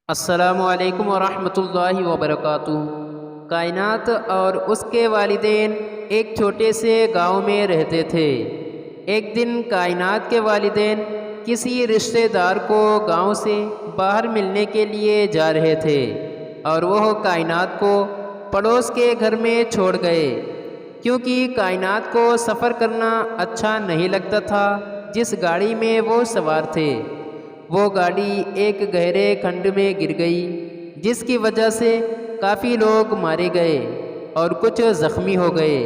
السلام علیکم ورحمۃ اللہ وبرکاتہ۔ کائنات اور اس کے والدین ایک چھوٹے سے گاؤں میں رہتے تھے۔ ایک دن کائنات کے والدین کسی رشتہ دار کو گاؤں سے باہر ملنے کے لیے جا رہے تھے اور وہ کائنات کو پڑوس کے گھر میں چھوڑ گئے، کیونکہ کائنات کو سفر کرنا اچھا نہیں لگتا تھا۔ جس گاڑی میں وہ سوار تھے وہ گاڑی ایک گہرے کھڈ میں گر گئی، جس کی وجہ سے کافی لوگ مارے گئے اور کچھ زخمی ہو گئے۔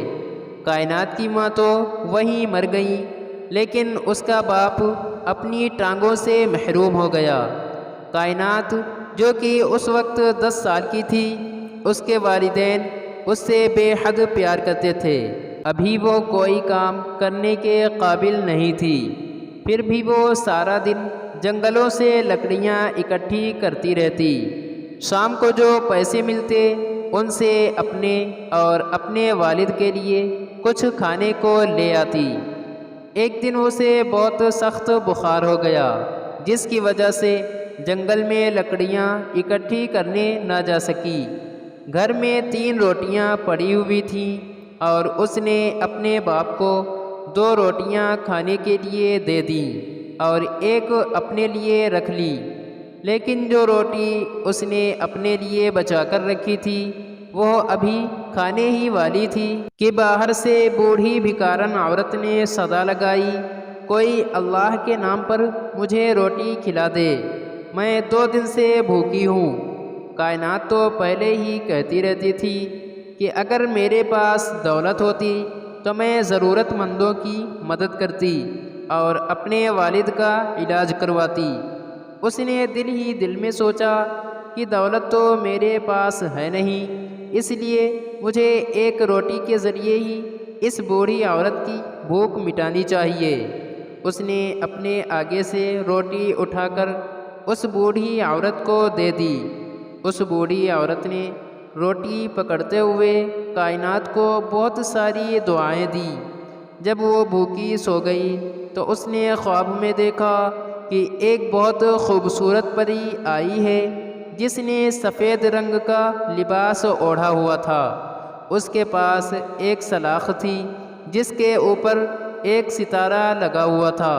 کائنات کی ماں تو وہیں مر گئیں، لیکن اس کا باپ اپنی ٹانگوں سے محروم ہو گیا۔ کائنات جو کہ اس وقت 10 سال کی تھی، اس کے والدین اس سے بے حد پیار کرتے تھے۔ ابھی وہ کوئی کام کرنے کے قابل نہیں تھی، پھر بھی وہ سارا دن جنگلوں سے لکڑیاں اکٹھی کرتی رہتی۔ شام کو جو پیسے ملتے ان سے اپنے اور اپنے والد کے لیے کچھ کھانے کو لے آتی۔ ایک دن اسے بہت سخت بخار ہو گیا، جس کی وجہ سے جنگل میں لکڑیاں اکٹھی کرنے نہ جا سکی۔ گھر میں 3 روٹیاں پڑی ہوئی تھیں اور اس نے اپنے باپ کو 2 روٹیاں کھانے کے لیے دے دیں اور ایک اپنے لیے رکھ لی۔ لیکن جو روٹی اس نے اپنے لیے بچا کر رکھی تھی وہ ابھی کھانے ہی والی تھی کہ باہر سے بوڑھی بھکارن عورت نے صدا لگائی، کوئی اللہ کے نام پر مجھے روٹی کھلا دے، میں 2 دن سے بھوکی ہوں۔ کائنات تو پہلے ہی کہتی رہتی تھی کہ اگر میرے پاس دولت ہوتی تو میں ضرورت مندوں کی مدد کرتی اور اپنے والد کا علاج کرواتی۔ اس نے دل ہی دل میں سوچا کہ دولت تو میرے پاس ہے نہیں، اس لیے مجھے ایک روٹی کے ذریعے ہی اس بوڑھی عورت کی بھوک مٹانی چاہیے۔ اس نے اپنے آگے سے روٹی اٹھا کر اس بوڑھی عورت کو دے دی۔ اس بوڑھی عورت نے روٹی پکڑتے ہوئے کائنات کو بہت ساری دعائیں دی۔ جب وہ بھوکی سو گئی تو اس نے خواب میں دیکھا کہ ایک بہت خوبصورت پری آئی ہے، جس نے سفید رنگ کا لباس اوڑھا ہوا تھا۔ اس کے پاس ایک سلاخ تھی جس کے اوپر ایک ستارہ لگا ہوا تھا۔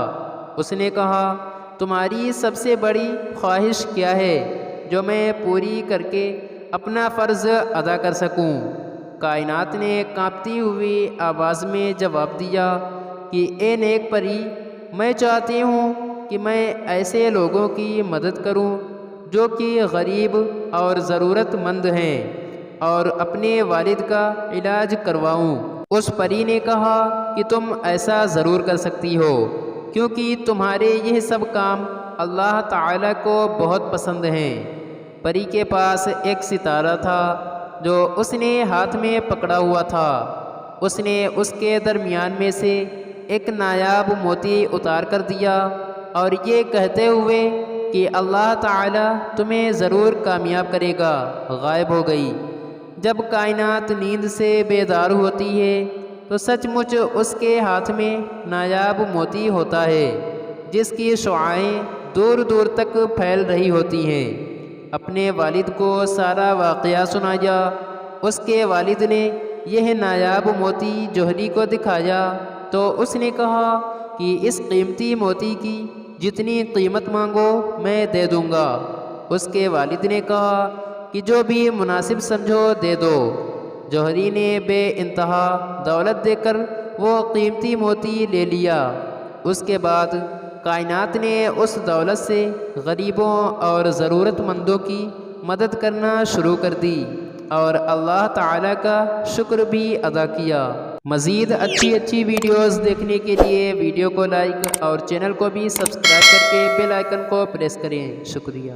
اس نے کہا، تمہاری سب سے بڑی خواہش کیا ہے جو میں پوری کر کے اپنا فرض ادا کر سکوں؟ کائنات نے کانپتی ہوئی آواز میں جواب دیا کہ اے نیک پری، میں چاہتی ہوں کہ میں ایسے لوگوں کی مدد کروں جو کہ غریب اور ضرورت مند ہیں اور اپنے والد کا علاج کرواؤں۔ اس پری نے کہا کہ تم ایسا ضرور کر سکتی ہو، کیونکہ تمہارے یہ سب کام اللہ تعالیٰ کو بہت پسند ہیں۔ پری کے پاس ایک ستارہ تھا جو اس نے ہاتھ میں پکڑا ہوا تھا۔ اس نے اس کے درمیان میں سے ایک نایاب موتی اتار کر دیا اور یہ کہتے ہوئے کہ اللہ تعالیٰ تمہیں ضرور کامیاب کرے گا، غائب ہو گئی۔ جب کائنات نیند سے بیدار ہوتی ہے تو سچ مچ اس کے ہاتھ میں نایاب موتی ہوتا ہے، جس کی شعاعیں دور دور تک پھیل رہی ہوتی ہیں۔ اپنے والد کو سارا واقعہ سنایا۔ اس کے والد نے یہ نایاب موتی جوہری کو دکھایا تو اس نے کہا کہ اس قیمتی موتی کی جتنی قیمت مانگو میں دے دوں گا۔ اس کے والد نے کہا کہ جو بھی مناسب سمجھو دے دو۔ جوہری نے بے انتہا دولت دے کر وہ قیمتی موتی لے لیا۔ اس کے بعد کائنات نے اس دولت سے غریبوں اور ضرورت مندوں کی مدد کرنا شروع کر دی اور اللہ تعالیٰ کا شکر بھی ادا کیا۔ مزید اچھی ویڈیوز دیکھنے کے لیے ویڈیو کو لائک اور چینل کو بھی سبسکرائب کر کے بیل آئیکن کو پریس کریں۔ شکریہ۔